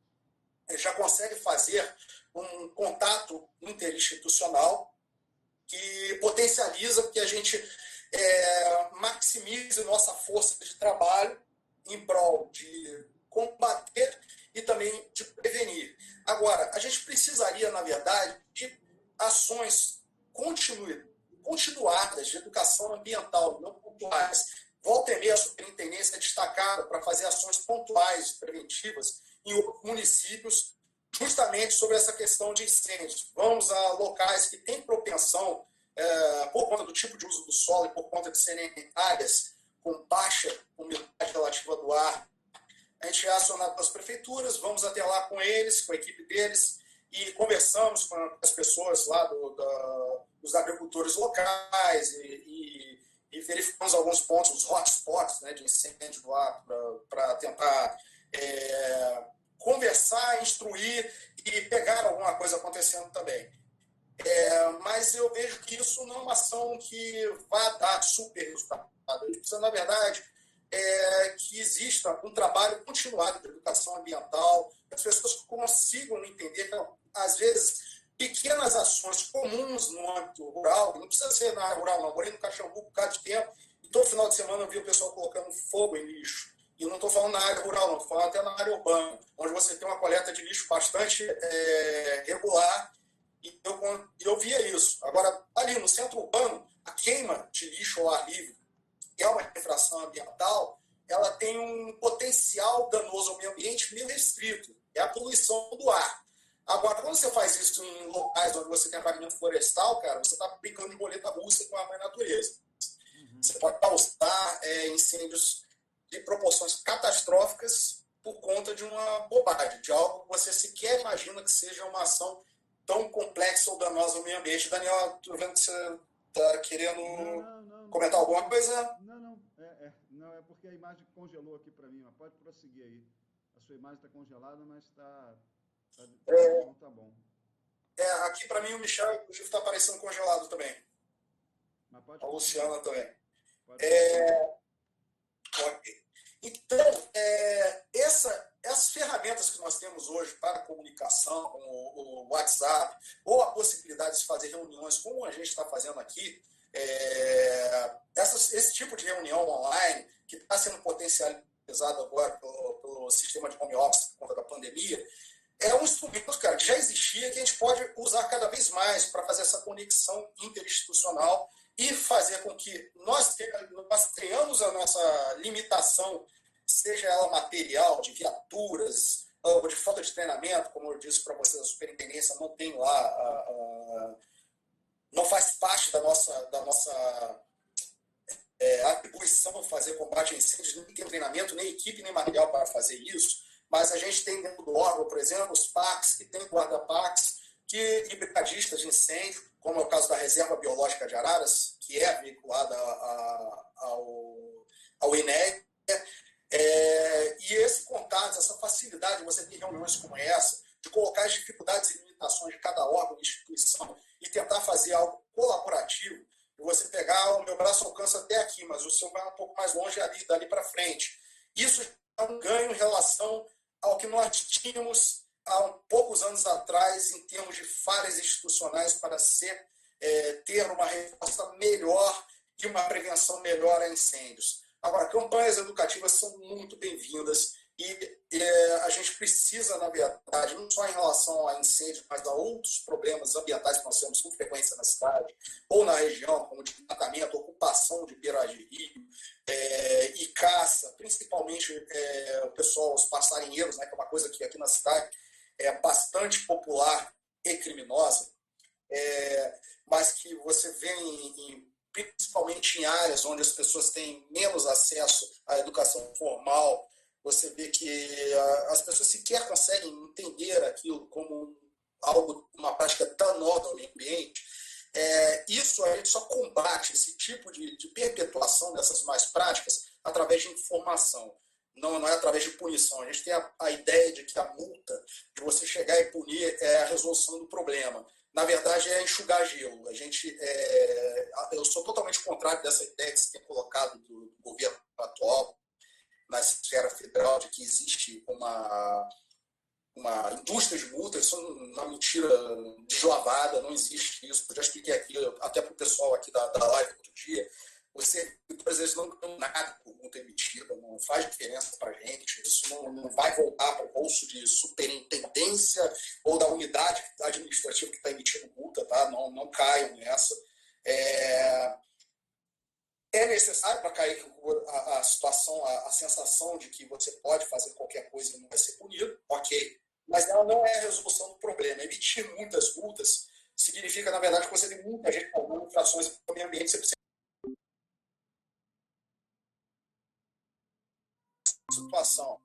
[SPEAKER 2] Ele já consegue fazer um contato interinstitucional que potencializa que a gente maximize nossa força de trabalho em prol de combater e também de prevenir. Agora, a gente precisaria, na verdade, de ações continuadas de educação ambiental, não pontuais. Volta e meia, a superintendência é destacada para fazer ações pontuais, preventivas, em outros municípios, justamente sobre essa questão de incêndios. Vamos a locais que têm propensão, por conta do tipo de uso do solo e por conta de serem áreas com baixa umidade relativa do ar. A gente é acionado pelas prefeituras, vamos até lá com eles, com a equipe deles, e conversamos com as pessoas lá dos agricultores locais e verificamos alguns pontos, os hotspots, né, de incêndio lá, para tentar conversar, instruir e pegar alguma coisa acontecendo também. Mas eu vejo que isso não é uma ação que vai dar super resultado. A gente precisa, na verdade, que exista um trabalho continuado de educação ambiental, que as pessoas consigam entender que, às vezes, pequenas ações comuns no âmbito rural, não precisa ser na área rural, não. Eu morei no Caxambu por um bocado de tempo, e todo final de semana eu vi o pessoal colocando fogo em lixo. E não estou falando na área rural, não, estou falando até na área urbana, onde você tem uma coleta de lixo bastante regular, e eu via isso. Agora, ali no centro urbano, a queima de lixo ao ar livre, que é uma infração ambiental, ela tem um potencial danoso ao meio ambiente meio restrito, é a poluição do ar. Agora, quando você faz isso em locais onde você tem acampamento florestal, cara, você está brincando de roleta russa com a mãe natureza. Você pode causar incêndios de proporções catastróficas por conta de uma bobagem, de algo que você sequer imagina que seja uma ação tão complexa ou danosa ao meio ambiente. Daniel, estou vendo que você está querendo comentar alguma coisa?
[SPEAKER 3] Não, é porque a imagem congelou aqui para mim, mas pode prosseguir aí. A sua imagem está congelada, mas não está bom.
[SPEAKER 2] Aqui para mim o Michel, inclusive, está aparecendo congelado também.
[SPEAKER 3] Mas pode
[SPEAKER 2] a Luciana também. Então, essas ferramentas que nós temos hoje para comunicação, como o WhatsApp, ou a possibilidade de fazer reuniões como a gente está fazendo aqui, esse tipo de reunião online, que está sendo potencializado agora pelo sistema de home office por conta da pandemia, é um instrumento, cara, que já existia, que a gente pode usar cada vez mais para fazer essa conexão interinstitucional e fazer com que nós tenhamos a nossa limitação, seja ela material, de viaturas, ou de falta de treinamento, como eu disse para vocês, a superintendência não tem lá, não faz parte da nossa atribuição de fazer combate a incêndios, nem tem treinamento, nem equipe, nem material para fazer isso, mas a gente tem dentro do órgão, por exemplo, os PACs, que tem guarda-PACs, e brigadistas de incêndio, como é o caso da Reserva Biológica de Araras, que é vinculada ao INEA, e esse contato, essa facilidade de você ter reuniões como essa, de colocar as dificuldades e limitações de cada órgão e instituição e tentar fazer algo colaborativo, e você pegar, o meu braço alcança até aqui, mas o seu vai um pouco mais longe dali para frente. Isso é um ganho em relação ao que nós tínhamos há poucos anos atrás, em termos de falhas institucionais para ter uma resposta melhor e uma prevenção melhor a incêndios. Agora, campanhas educativas são muito bem-vindas e a gente precisa, na verdade, não só em relação a incêndios, mas a outros problemas ambientais que nós temos com frequência na cidade ou na região, como desmatamento, ocupação de beiras de rio e caça, principalmente o pessoal, os passarinheiros, né, que é uma coisa que aqui na cidade é bastante popular e criminosa. mas que você vê principalmente em áreas onde as pessoas têm menos acesso à educação formal, você vê que as pessoas sequer conseguem entender aquilo como algo, uma prática danosa ao meio ambiente. Isso a gente só combate esse tipo de perpetuação dessas más práticas através de informação. Não é através de punição. A gente tem a ideia de que a multa, de você chegar e punir, é a resolução do problema. Na verdade, é enxugar gelo. Eu sou totalmente contrário dessa ideia que você tem colocado do governo atual, na esfera federal, de que existe uma indústria de multas. Isso é uma mentira deslavada, não existe isso. Eu já expliquei aqui, até para o pessoal aqui da live outro dia. Os servidores, eles não ganham nada por multa emitida, não faz diferença para a gente. Isso não vai voltar para o bolso de superintendência ou da unidade administrativa que está emitindo multa, tá? Não caiam nessa. É necessário para cair a situação, a sensação de que você pode fazer qualquer coisa e não vai ser punido, ok. Mas ela não é a resolução do problema. Emitir muitas multas significa, na verdade, que você tem muita gente fazendo infrações no meio ambiente. Você precisa de situação.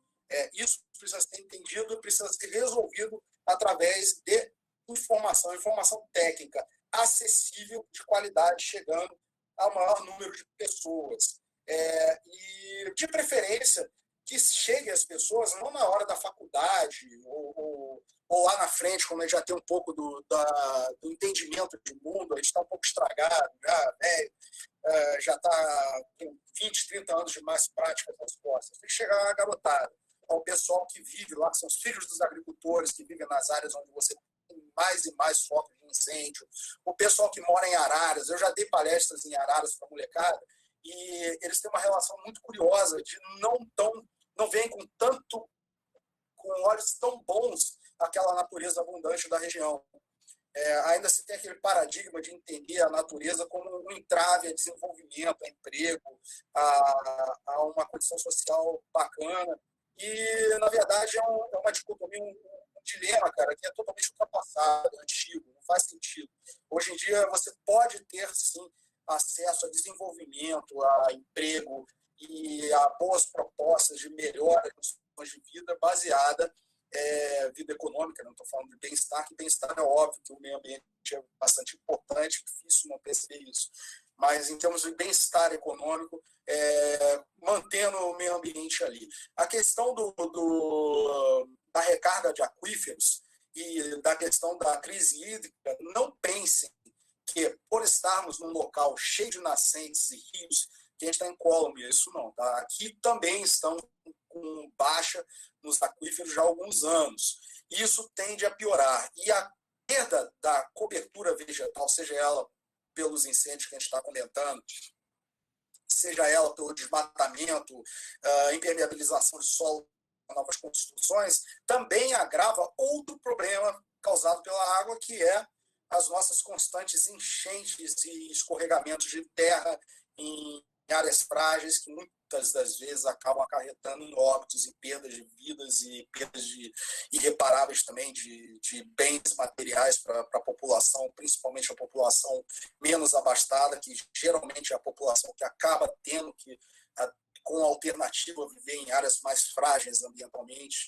[SPEAKER 2] Isso precisa ser entendido, precisa ser resolvido através de informação técnica acessível, de qualidade, chegando ao maior número de pessoas. E, de preferência, que chegue às pessoas não na hora da faculdade ou lá na frente, quando a gente já tem um pouco do entendimento de mundo, a gente está um pouco estragado, já está com 20, 30 anos de mais práticas nas costas. Tem que chegar a garotada, ao pessoal que vive lá, que são os filhos dos agricultores, que vivem nas áreas onde você tem mais e mais focos de incêndio, o pessoal que mora em Araras. Eu já dei palestras em Araras para a molecada, e eles têm uma relação muito curiosa de não veem com olhos tão bons aquela natureza abundante da região. Ainda se tem aquele paradigma de entender a natureza como um entrave a desenvolvimento, a emprego, a uma condição social bacana. E, na verdade, é uma dicotomia, um dilema, cara, que é totalmente ultrapassado, antigo, não faz sentido. Hoje em dia, você pode ter, sim, acesso a desenvolvimento, a emprego e a boas propostas de melhora das condições de vida baseada vida econômica, não estou falando de bem-estar, que bem-estar é óbvio que o meio ambiente é bastante importante, difícil não perceber isso. Mas em termos de bem-estar econômico, mantendo o meio ambiente ali. A questão da recarga de aquíferos e da questão da crise hídrica, não pensem que, por estarmos num local cheio de nascentes e rios, que a gente está em Colômbia, isso não. Tá? Aqui também estão com baixa nos aquíferos já há alguns anos. Isso tende a piorar. E a perda da cobertura vegetal, seja ela pelos incêndios que a gente está comentando, seja ela pelo desmatamento, impermeabilização de solo, novas construções, também agrava outro problema causado pela água, que é as nossas constantes enchentes e escorregamentos de terra em áreas frágeis, que muitas das vezes acabam acarretando em óbitos e perdas de vidas e perdas irreparáveis também de bens materiais para a população, principalmente a população menos abastada, que geralmente é a população que acaba tendo que, com alternativa, viver em áreas mais frágeis ambientalmente.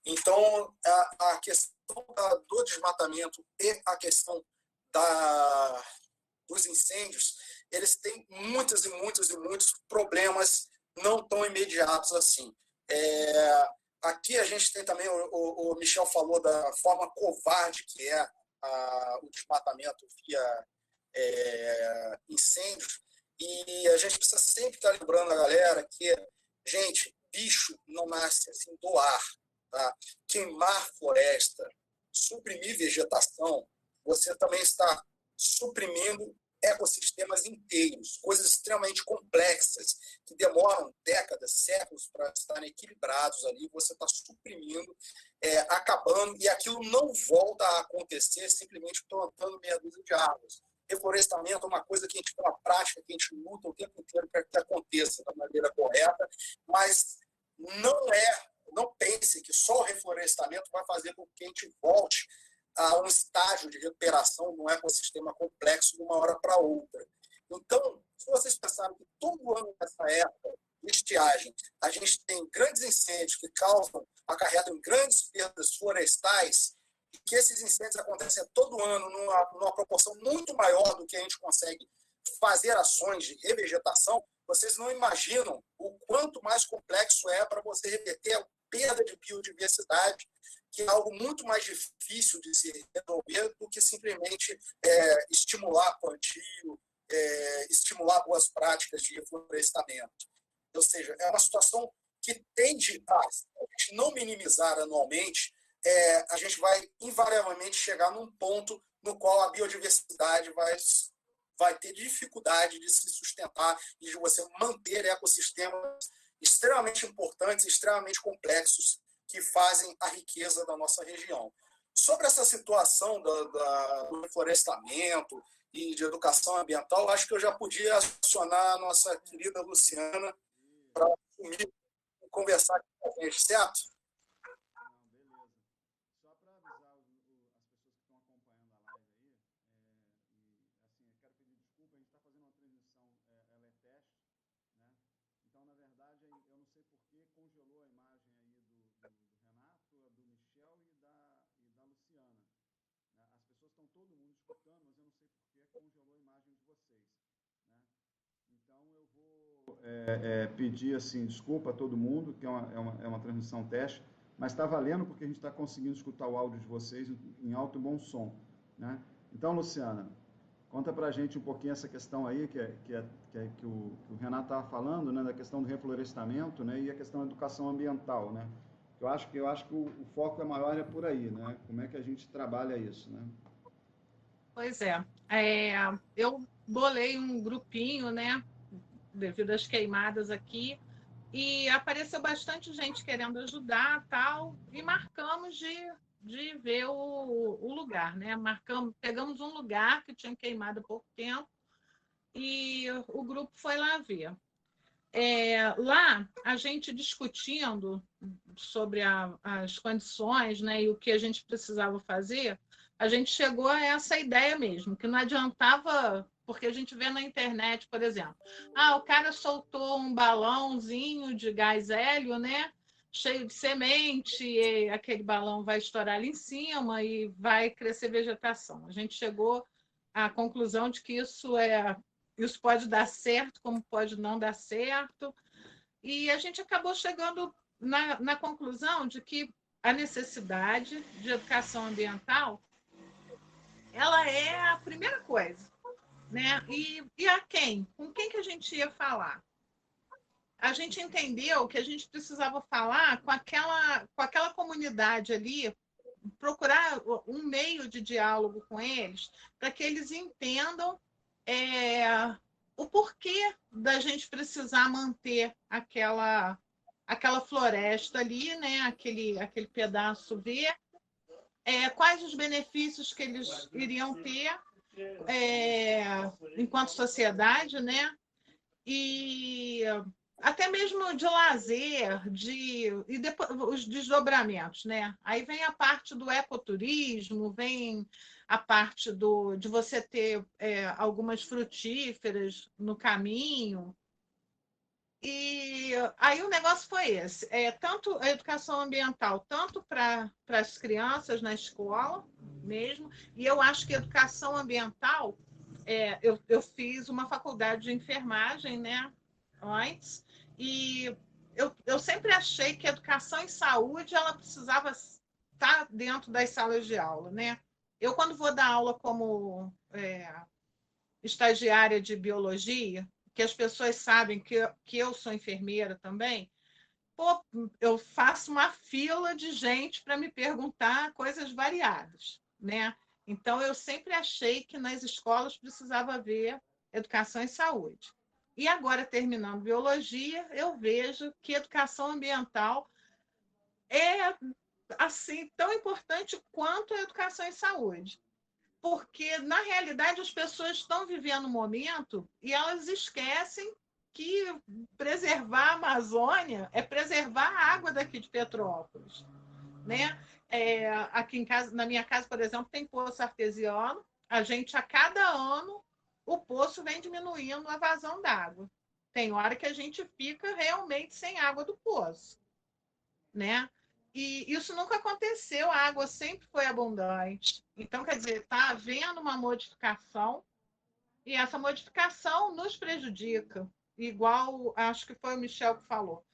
[SPEAKER 2] Então, a questão do desmatamento e a questão dos incêndios, eles têm muitos problemas não tão imediatos assim. Aqui a gente tem também, o Michel falou da forma covarde que é o desmatamento via incêndios, e a gente precisa sempre estar lembrando a galera que, gente, bicho não nasce assim do ar. Tá? Queimar floresta, suprimir vegetação, você também está suprimindo ecossistemas inteiros, coisas extremamente complexas, que demoram décadas, séculos para estarem equilibrados ali, você está suprimindo, acabando, e aquilo não volta a acontecer simplesmente plantando meia dúzia de árvores. Reflorestamento é uma coisa que a gente tem uma prática, que a gente luta o tempo inteiro para que aconteça da maneira correta, mas não pense que só o reflorestamento vai fazer com que a gente volte a um estágio de recuperação de um ecossistema complexo de uma hora para outra. Então, se vocês pensarem que todo ano nessa época de estiagem a gente tem grandes incêndios que acarretam grandes perdas florestais, e que esses incêndios acontecem todo ano numa proporção muito maior do que a gente consegue fazer ações de revegetação, vocês não imaginam o quanto mais complexo é para você reverter a perda de biodiversidade, que é algo muito mais difícil de se resolver do que simplesmente estimular plantio, estimular boas práticas de reflorestamento. Ou seja, é uma situação que tende a gente não minimizar anualmente, a gente vai invariavelmente chegar num ponto no qual a biodiversidade vai ter dificuldade de se sustentar e de você manter ecossistemas extremamente importantes, extremamente complexos, que fazem a riqueza da nossa região. Sobre essa situação do reflorestamento e de educação ambiental, acho que eu já podia acionar a nossa querida Luciana para assumir e conversar aqui com a gente, certo?
[SPEAKER 3] Pedir assim, desculpa a todo mundo, que é uma transmissão teste, mas está valendo porque a gente está conseguindo escutar o áudio de vocês em alto e bom som, né? Então, Luciana, conta para a gente um pouquinho essa questão aí que o Renato estava falando, né, da questão do reflorestamento, né, e a questão da educação ambiental, né? Eu acho que o foco maior por aí, né? Como é que a gente trabalha isso, né?
[SPEAKER 4] Pois é. Eu bolei um grupinho, né, devido às queimadas aqui, e apareceu bastante gente querendo ajudar, tal, e marcamos de ver o lugar, né? Pegamos um lugar que tinha queimado há pouco tempo e o grupo foi lá ver. Lá, a gente discutindo sobre as condições, né, e o que a gente precisava fazer, a gente chegou a essa ideia mesmo, que não adiantava, porque a gente vê na internet, por exemplo, o cara soltou um balãozinho de gás hélio, né, cheio de semente, e aquele balão vai estourar ali em cima e vai crescer vegetação. A gente chegou à conclusão de que isso pode dar certo, como pode não dar certo. E a gente acabou chegando na conclusão de que a necessidade de educação ambiental ela é a primeira coisa, né? E a quem? Com quem que a gente ia falar? A gente entendeu que a gente precisava falar com aquela comunidade ali, procurar um meio de diálogo com eles, para que eles entendam o porquê da gente precisar manter aquela floresta ali, né? aquele pedaço verde, quais os benefícios que eles iriam ter enquanto sociedade, né? E até mesmo de lazer, e depois os desdobramentos, né? Aí vem a parte do ecoturismo, vem a parte de você ter algumas frutíferas no caminho. E aí o negócio foi esse, tanto a educação ambiental, tanto para as crianças na escola mesmo, e eu acho que a educação ambiental, eu fiz uma faculdade de enfermagem, né, antes, e eu sempre achei que a educação em saúde ela precisava estar dentro das salas de aula, né? Eu, quando vou dar aula como estagiária de biologia, que as pessoas sabem que eu sou enfermeira também, pô, eu faço uma fila de gente para me perguntar coisas variadas, né? Então, eu sempre achei que nas escolas precisava haver educação em saúde. E agora, terminando biologia, eu vejo que educação ambiental é assim tão importante quanto a educação em saúde. Porque, na realidade, as pessoas estão vivendo um momento e elas esquecem que preservar a Amazônia é preservar a água daqui de Petrópolis. né? Aqui em casa, na minha casa, por exemplo, tem poço artesiano. A gente, a cada ano, o poço vem diminuindo a vazão d'água. Tem hora que a gente fica realmente sem água do poço, né? E isso nunca aconteceu, a água sempre foi abundante. Então, quer dizer, está havendo uma modificação e essa modificação nos prejudica, igual acho que foi o Michel que falou.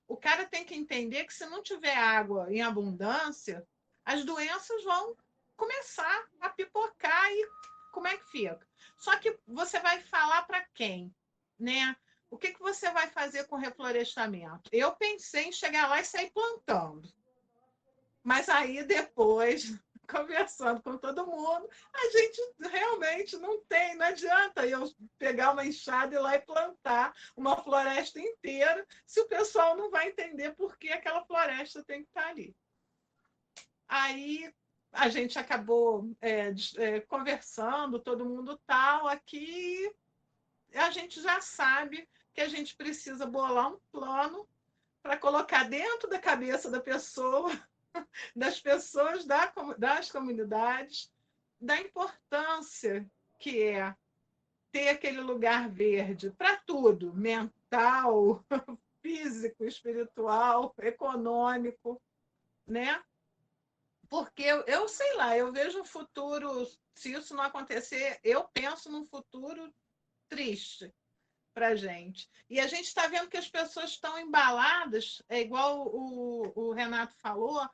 [SPEAKER 4] O cara tem que entender que se não tiver água em abundância, as doenças vão começar a pipocar e como é que fica? Só que você vai falar para quem, né? O que você vai fazer com o reflorestamento? Eu pensei em chegar lá e sair plantando. Mas aí depois, conversando com todo mundo, a gente realmente não adianta eu pegar uma enxada e ir lá e plantar uma floresta inteira se o pessoal não vai entender por que aquela floresta tem que estar ali. Aí a gente acabou conversando, todo mundo tal, aqui a gente já sabe que a gente precisa bolar um plano para colocar dentro da cabeça da pessoa, das pessoas das comunidades, da importância que é ter aquele lugar verde para tudo, mental, físico, espiritual, econômico, né? Porque eu sei lá, eu vejo um futuro, se isso não acontecer, eu penso num futuro triste para a gente. E a gente está vendo que as pessoas estão embaladas, é igual o Renato falou,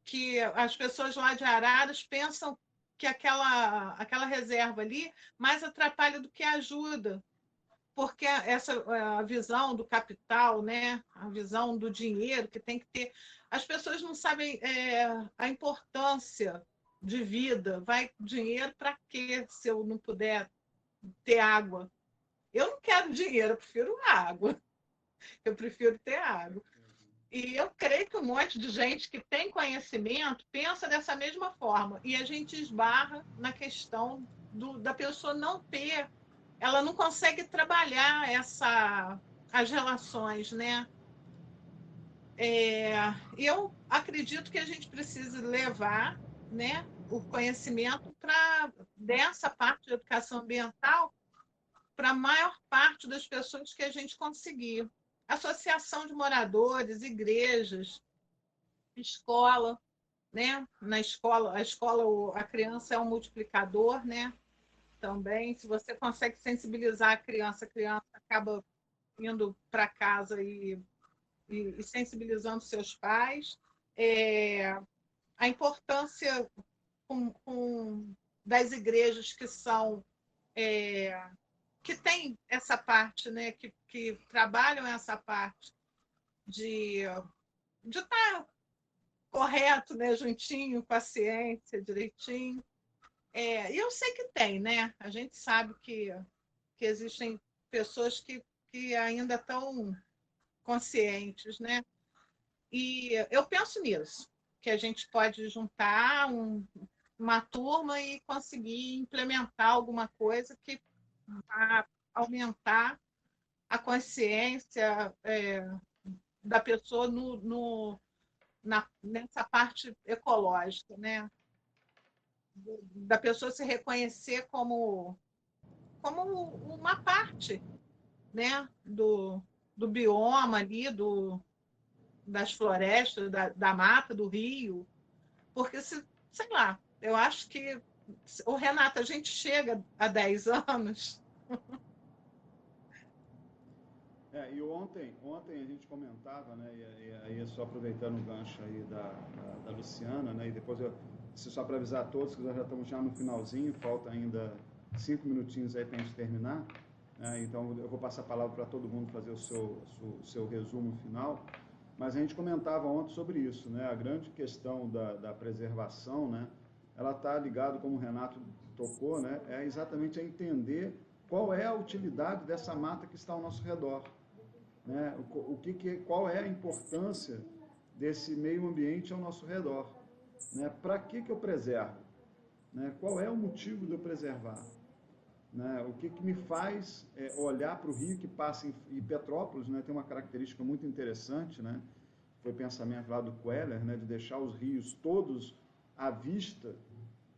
[SPEAKER 4] que as pessoas lá de Araras pensam que aquela reserva ali mais atrapalha do que ajuda, porque a visão do capital, né, a visão do dinheiro que tem que ter, as pessoas não sabem a importância de vida. Vai dinheiro para quê se eu não puder ter água? Eu não quero dinheiro, eu prefiro água. Eu prefiro ter água. E eu creio que um monte de gente que tem conhecimento pensa dessa mesma forma. E a gente esbarra na questão da pessoa não ter, ela não consegue trabalhar as relações, né? Eu acredito que a gente precisa levar, né, o conhecimento para dessa parte de educação ambiental para a maior parte das pessoas que a gente conseguir. Associação de moradores, igrejas, escola, né? Na escola, a criança é um multiplicador, né? Também, se você consegue sensibilizar a criança acaba indo para casa e sensibilizando seus pais. A importância das igrejas que são que tem essa parte, né, que trabalham essa parte de estar correto, né, juntinho, com a ciência, direitinho. E eu sei que tem, né? A gente sabe que existem pessoas que ainda estão conscientes, né? E eu penso nisso, que a gente pode juntar uma turma e conseguir implementar alguma coisa que vá aumentar a consciência da pessoa nessa parte ecológica, né? Da pessoa se reconhecer como uma parte, né? do bioma ali, das florestas, da mata, do rio. Porque, sei lá, eu acho que, o Renato, a gente chega a 10 anos.
[SPEAKER 3] E ontem a gente comentava, né, e aí só aproveitando o gancho aí da Luciana, né, e depois só para avisar a todos que nós já estamos no finalzinho, falta ainda 5 minutinhos aí para a gente terminar, né, então eu vou passar a palavra para todo mundo fazer o seu resumo final, mas a gente comentava ontem sobre isso, né, a grande questão da preservação, né, ela está ligada, como o Renato tocou, né, é exatamente a entender qual é a utilidade dessa mata que está ao nosso redor. Né? Qual é a importância desse meio ambiente ao nosso redor? Né? Para que eu preservo? Né? Qual é o motivo de eu preservar? Né? O que me faz olhar para o rio que passa em Petrópolis, né? Tem uma característica muito interessante, né? foi pensamento lá do Queller, né, de deixar os rios todos à vista,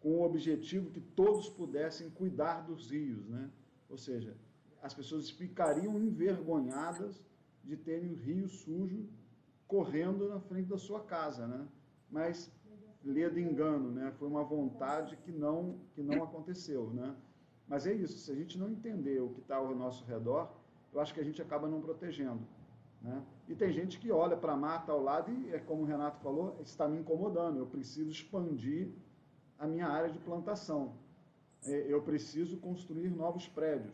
[SPEAKER 3] com o objetivo que todos pudessem cuidar dos rios, né? Ou seja, as pessoas ficariam envergonhadas de terem o rio sujo correndo na frente da sua casa, né? Mas, lê de engano, né? Foi uma vontade que não aconteceu, né? Mas é isso, se a gente não entender o que está ao nosso redor, eu acho que a gente acaba não protegendo, né? E tem gente que olha para a mata ao lado e, é como o Renato falou, está me incomodando, eu preciso expandir a minha área de plantação, eu preciso construir novos prédios,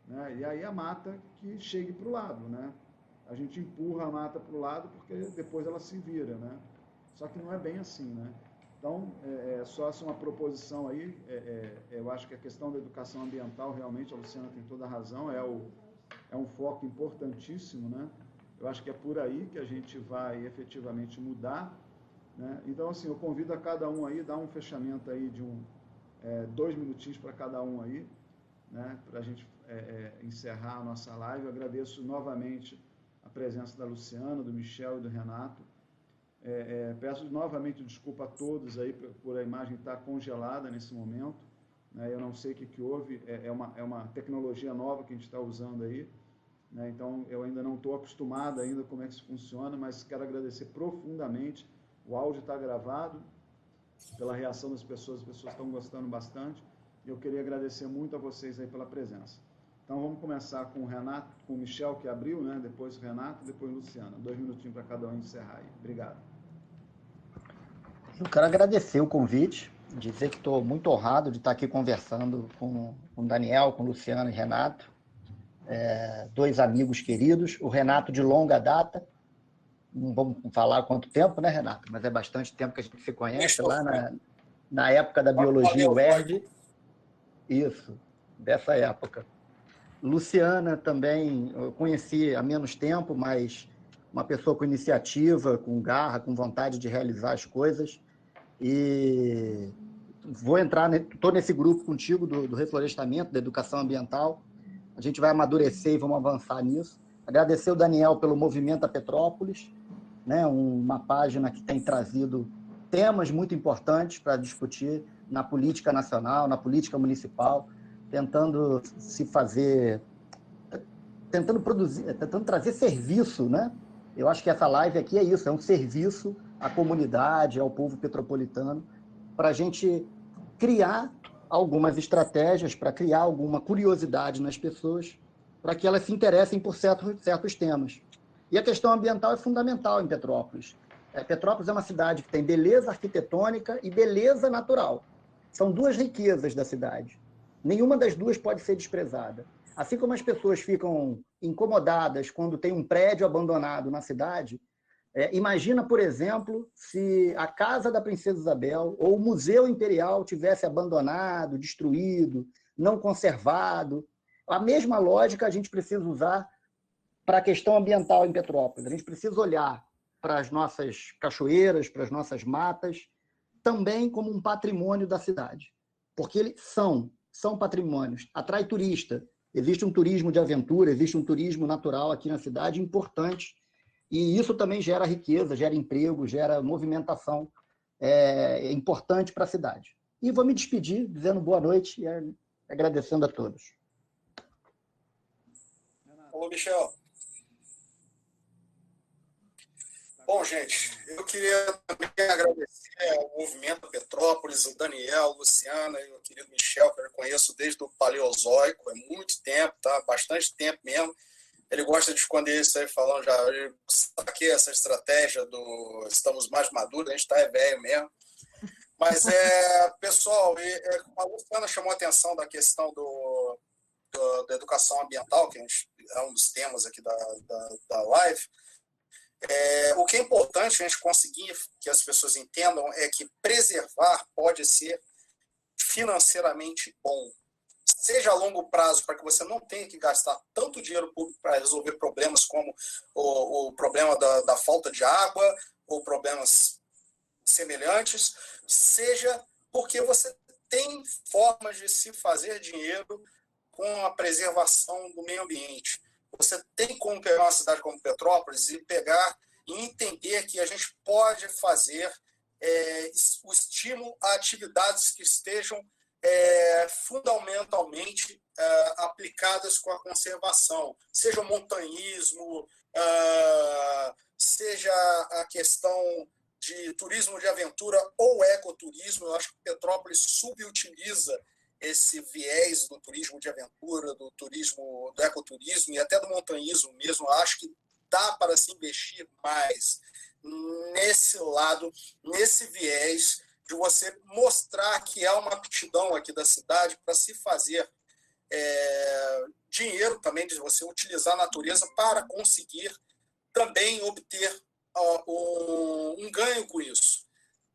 [SPEAKER 3] né? E aí a mata que chegue para o lado, né? A gente empurra a mata para o lado porque depois ela se vira, né? Só que não é bem assim, né? Então, só uma proposição aí, eu acho que a questão da educação ambiental, realmente, a Luciana tem toda a razão, é um foco importantíssimo, né? Eu acho que é por aí que a gente vai efetivamente mudar, né? Então, assim, eu convido a cada um aí, dar um fechamento aí de 2 minutinhos para cada um aí, né? Para a gente encerrar a nossa live. Eu agradeço novamente a presença da Luciana, do Michel e do Renato. Peço novamente desculpa a todos aí por a imagem estar congelada nesse momento, né? Eu não sei o que houve, é uma tecnologia nova que a gente está usando aí, né? Então eu ainda não estou acostumado ainda como é que isso funciona, mas quero agradecer profundamente. O áudio está gravado, pela reação das pessoas, as pessoas estão gostando bastante, e eu queria agradecer muito a vocês aí pela presença. Então vamos começar com o Renato, com o Michel que abriu, né? Depois o Renato, depois o Luciano. 2 minutinhos para cada um encerrar aí. Obrigado.
[SPEAKER 1] Eu quero agradecer o convite, dizer que estou muito honrado de estar aqui conversando com o Daniel, com o Luciano e Renato, 2 amigos queridos, o Renato de longa data, não vamos falar quanto tempo, né, Renato? Mas é bastante tempo que a gente se conhece, lá na época da biologia UERJ. Isso, dessa época. Luciana também, eu conheci há menos tempo, mas uma pessoa com iniciativa, com garra, com vontade de realizar as coisas. E estou nesse grupo contigo do reflorestamento, da educação ambiental. A gente vai amadurecer e vamos avançar nisso. Agradecer o Daniel pelo Movimento Petrópolis, né? Uma página que tem trazido temas muito importantes para discutir na política nacional, na política municipal, tentando produzir, tentando trazer serviço, né? Eu acho que essa live aqui é isso, é um serviço à comunidade, ao povo petropolitano, para a gente criar algumas estratégias, para criar alguma curiosidade nas pessoas, para que elas se interessem por certos temas. E a questão ambiental é fundamental em Petrópolis. Petrópolis é uma cidade que tem beleza arquitetônica e beleza natural. São 2 riquezas da cidade. Nenhuma das 2 pode ser desprezada. Assim como as pessoas ficam incomodadas quando tem um prédio abandonado na cidade, imagina, por exemplo, se a Casa da Princesa Isabel ou o Museu Imperial tivesse abandonado, destruído, não conservado. A mesma lógica a gente precisa usar para a questão ambiental em Petrópolis. A gente precisa olhar para as nossas cachoeiras, para as nossas matas, também como um patrimônio da cidade. Porque eles são patrimônios. Atrai turista. Existe um turismo de aventura, existe um turismo natural aqui na cidade importante. E isso também gera riqueza, gera emprego, gera movimentação importante para a cidade. E vou me despedir dizendo boa noite e agradecendo a todos.
[SPEAKER 2] Ô, Michel. Bom, gente, eu queria também agradecer ao Movimento Petrópolis, o Daniel, o Luciana e o querido Michel, que eu conheço desde o Paleozoico, é muito tempo, tá? Bastante tempo mesmo. Ele gosta de esconder isso aí, falando já, saquei essa estratégia do estamos mais maduros, a gente está velho mesmo. Mas, pessoal, a Luciana chamou a atenção da questão da educação ambiental, que é um dos temas aqui da live. O que é importante a gente conseguir que as pessoas entendam é que preservar pode ser financeiramente bom. Seja a longo prazo, para que você não tenha que gastar tanto dinheiro público para resolver problemas como o problema da falta de água ou problemas semelhantes, seja porque você tem formas de se fazer dinheiro com a preservação do meio ambiente. Você tem como pegar uma cidade como Petrópolis e pegar e entender que a gente pode fazer o estímulo a atividades que estejam fundamentalmente aplicadas com a conservação, seja o montanhismo, seja a questão de turismo de aventura ou ecoturismo. Eu acho que Petrópolis subutiliza esse viés do turismo de aventura, do turismo, do ecoturismo e até do montanhismo mesmo. Eu acho que dá para se investir mais nesse lado, nesse viés de você mostrar que há uma aptidão aqui da cidade para se fazer dinheiro também, de você utilizar a natureza para conseguir também obter um ganho com isso.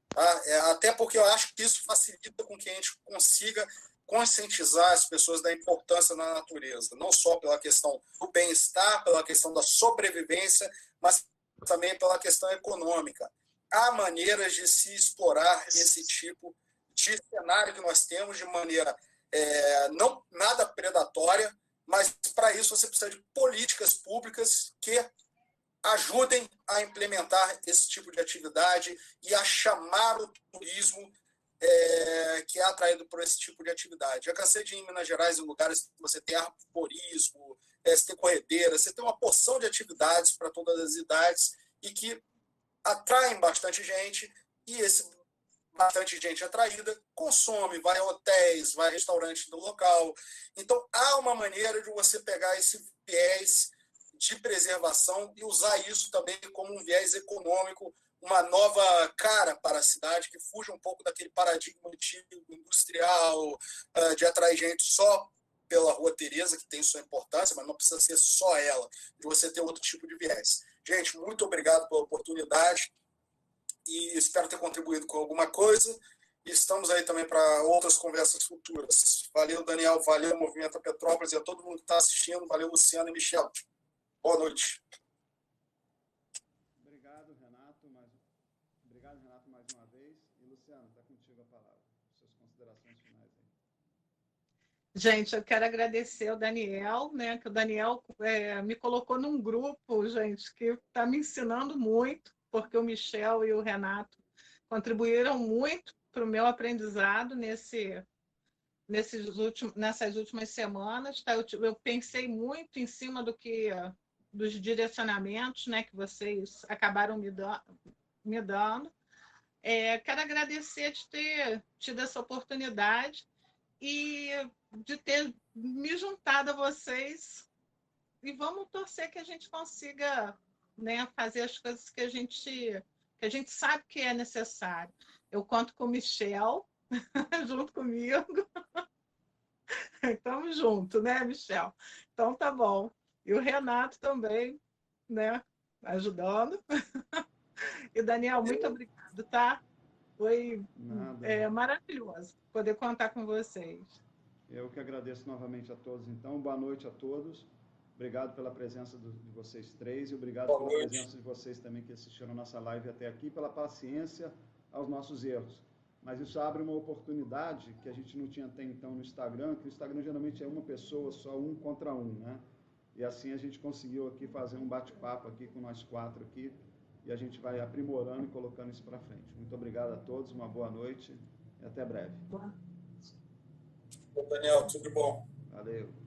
[SPEAKER 2] Tá? Até porque eu acho que isso facilita com que a gente consiga conscientizar as pessoas da importância da natureza, não só pela questão do bem-estar, pela questão da sobrevivência, mas também pela questão econômica. Há maneiras de se explorar esse tipo de cenário que nós temos de maneira não nada predatória, mas para isso você precisa de políticas públicas que ajudem a implementar esse tipo de atividade e a chamar o turismo que é atraído por esse tipo de atividade. Já cansei de ir em Minas Gerais, em lugares que você tem arborismo, você tem corredeira, você tem uma porção de atividades para todas as idades e que atraem bastante gente, e esse bastante gente atraída consome, vai a hotéis, vai a restaurantes do local. Então, há uma maneira de você pegar esse viés de preservação e usar isso também como um viés econômico, uma nova cara para a cidade, que fuja um pouco daquele paradigma antigo, industrial, de atrair gente só pela Rua Teresa, que tem sua importância, mas não precisa ser só ela, de você ter outro tipo de viés. Gente, muito obrigado pela oportunidade e espero ter contribuído com alguma coisa. E estamos aí também para outras conversas futuras. Valeu, Daniel, valeu, Movimento Petrópolis, e a todo mundo que está assistindo. Valeu, Luciano e Michel. Boa noite.
[SPEAKER 3] Obrigado, Renato, mais uma vez. E, Luciano, está contigo a palavra. Suas considerações finais aí.
[SPEAKER 4] Gente, eu quero agradecer ao Daniel, né? Que o Daniel me colocou num grupo, gente, que está me ensinando muito, porque o Michel e o Renato contribuíram muito para o meu aprendizado nessas últimas semanas. Tá? Eu pensei muito em cima dos direcionamentos, né, que vocês acabaram me dando. Quero agradecer de ter tido essa oportunidade e de ter me juntado a vocês, e vamos torcer que a gente consiga, né, fazer as coisas que a gente sabe que é necessário. Eu conto com o Michel junto comigo. Estamos juntos, né, Michel? Então tá bom. E o Renato também, né, ajudando. E Daniel, muito obrigado, tá? Foi maravilhoso poder contar com vocês.
[SPEAKER 3] Eu que agradeço novamente a todos, então. Boa noite a todos. Obrigado pela presença de vocês três e obrigado pela presença de vocês também que assistiram a nossa live até aqui, pela paciência aos nossos erros. Mas isso abre uma oportunidade que a gente não tinha até então no Instagram, que o Instagram geralmente é uma pessoa, só um contra um, né? E assim a gente conseguiu aqui fazer um bate-papo aqui com nós quatro aqui, e a gente vai aprimorando e colocando isso para frente. Muito obrigado a todos, uma boa noite e até breve.
[SPEAKER 2] Daniel, tudo bom?
[SPEAKER 3] Valeu.